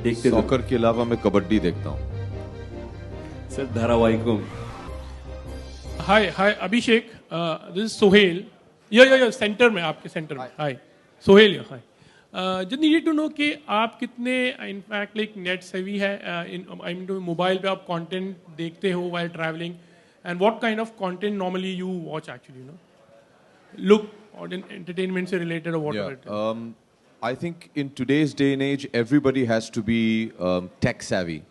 देखते सॉकर के अलावा मैं कबड्डी देखता हूँ सर धारावाहिकों में। Hi, Abhishek. This is Sohail. Yeah, center में आपके center में. Hi, Sohail. Yeah, hi. Just needed to know कि आप कितने in fact like net savvy है I mean mobile पे आप content देखते हो while traveling and what kind of content normally you watch actually, you know? Look or entertainment से related or whatever. Yeah, I think in today's day and age, everybody has to be tech savvy.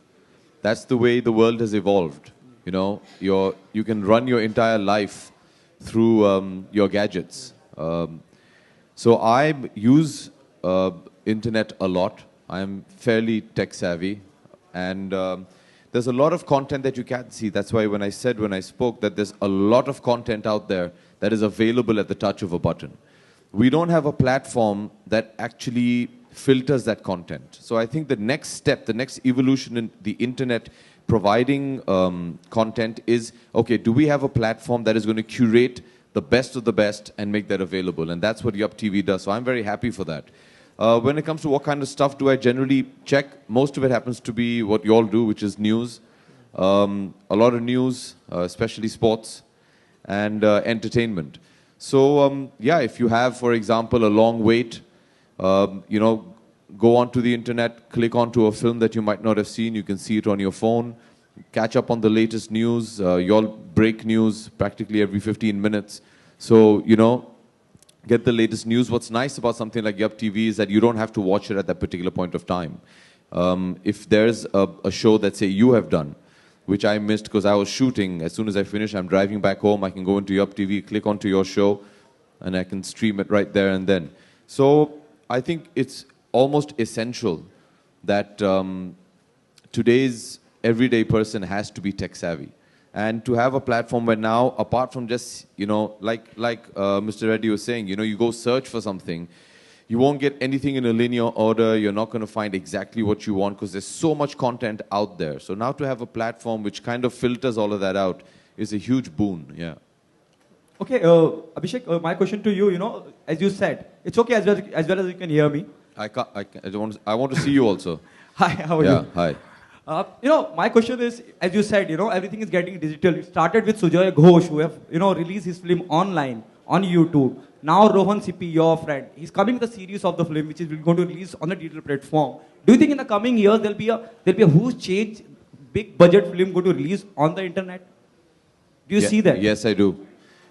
That's the way the world has evolved. You know, you can run your entire life through your gadgets. So I use internet a lot. I'm fairly tech savvy, and there's a lot of content that you can't see. That's why when I spoke that there's a lot of content out there that is available at the touch of a button. We don't have a platform that actually filters that content. So I think the next step, the next evolution in the internet providing content is, okay, do we have a platform that is going to curate the best of the best and make that available? And that's what Yup TV does. So I'm very happy for that. When it comes to what kind of stuff do I generally check, most of it happens to be what you all do, which is news. A lot of news, especially sports and entertainment. So yeah, if you have, for example, a long wait, you know, go onto the internet, click onto a film that you might not have seen. You can see it on your phone. Catch up on the latest news. You all break news practically every 15 minutes. So, you know, get the latest news. What's nice about something like Yup TV is that you don't have to watch it at that particular point of time. If there's a show that, say, you have done, which I missed because I was shooting, as soon as I finish, I'm driving back home, I can go into Yup TV, click onto your show, and I can stream it right there and then. So I think it's almost essential that today's everyday person has to be tech savvy. And to have a platform where now, apart from just, you know, like Mr. Reddy was saying, you know, you go search for something, you won't get anything in a linear order, you're not going to find exactly what you want because there's so much content out there. So now to have a platform which kind of filters all of that out is a huge boon, yeah. Okay, Abhishek, my question to you, you know, as you said, it's okay as well as you can hear me. I want to see you also. Hi, how are you? Yeah, hi. You know, my question is, as you said, you know, everything is getting digital. It started with Sujoy Ghosh, who have, you know, released his film online, on YouTube. Now Rohan Sippy, your friend, he's coming with a series of the film, which is going to release on the digital platform. Do you think in the coming years there'll be a huge change, big budget film going to release on the internet? Do you see that? Yes, I do.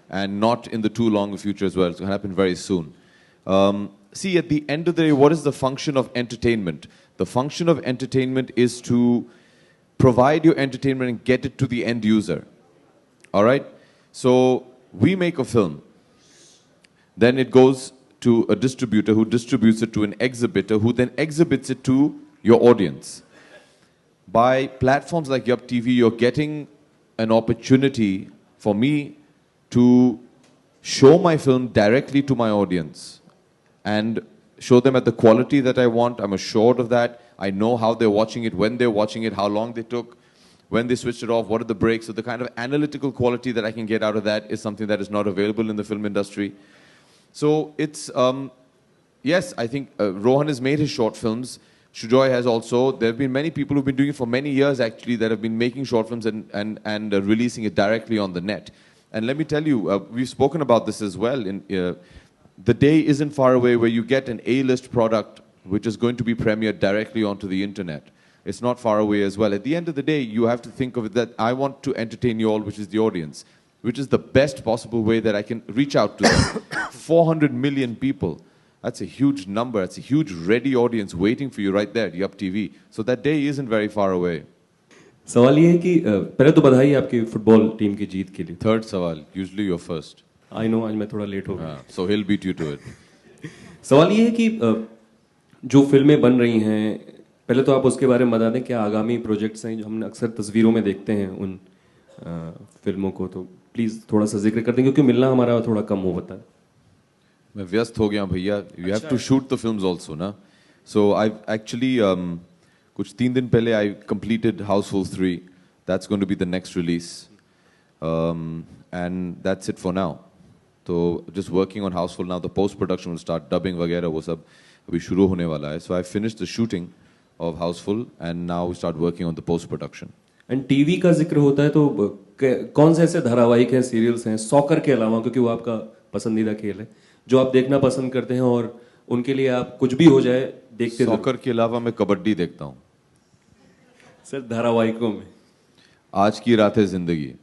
And not in the too long future as well. It's going to happen very soon. See, at the end of the day, what is the function of entertainment? The function of entertainment is to provide your entertainment and get it to the end user. All right? So we make a film. Then it goes to a distributor who distributes it to an exhibitor who then exhibits it to your audience. By platforms like Yup TV, you're getting an opportunity for me to show my film directly to my audience and show them at the quality that I want. I'm assured of that. I know how they're watching it, when they're watching it, how long they took, when they switched it off, what are the breaks. So the kind of analytical quality that I can get out of that is something that is not available in the film industry. So it's, yes, I think Rohan has made his short films. Sujoy has also. There have been many people who've been doing it for many years, actually, that have been making short films and releasing it directly on the net. And let me tell you, we've spoken about this as well. The day isn't far away where you get an A-list product which is going to be premiered directly onto the internet. It's not far away as well. At the end of the day, you have to think of it that I want to entertain you all, which is the audience, which is the best possible way that I can reach out to them. 400 million people. That's a huge number. That's a huge ready audience waiting for you right there at Yup TV. So that day isn't very far away. सवाल ये है कि पहले तो बधाई आपकी football team की जीत के लिए. Third सवाल. Usually you're first. I know आज मैं थोड़ा लेट हो गया. So he'll beat you to it. सवाल ये है कि जो फिल्में बन रही हैं, पहले तो आप उसके बारे में बता दें क्या आगामी प्रोजेक्ट्स हैं जो हम अक्सर तस्वीरों में देखते हैं उन फिल्मों को, तो प्लीज़ थोड़ा सा जिक्र कर दें क्योंकि मिलना हमारा थोड़ा कम हो होता है. मैं व्यस्त हो गया भैया. You have to shoot the films also, ना? So I've actually कुछ 3 दिन पहले I completed Houseful 3. That's going to be the next release. And that's it for now. So just working on Houseful now. The post-production will start, dubbing वगैरह वो सब अभी शुरू होने वाला है. So I finished the shooting of Houseful, and now we start working on the post-production. And TV का जिक्र होता है तो कौन से ऐसे धारावाहिक हैं, सीरियल्स हैं, सॉकर के अलावा, क्योंकि वो आपका पसंदीदा खेल है, जो आप देखना पसंद करते हैं और उनके लिए आप कुछ भी हो जाए देखते रहो? सॉकर के अलावा मैं कबड्डी देखता हूँ. सर धारावाहिकों में आज की रात है जिंदगी.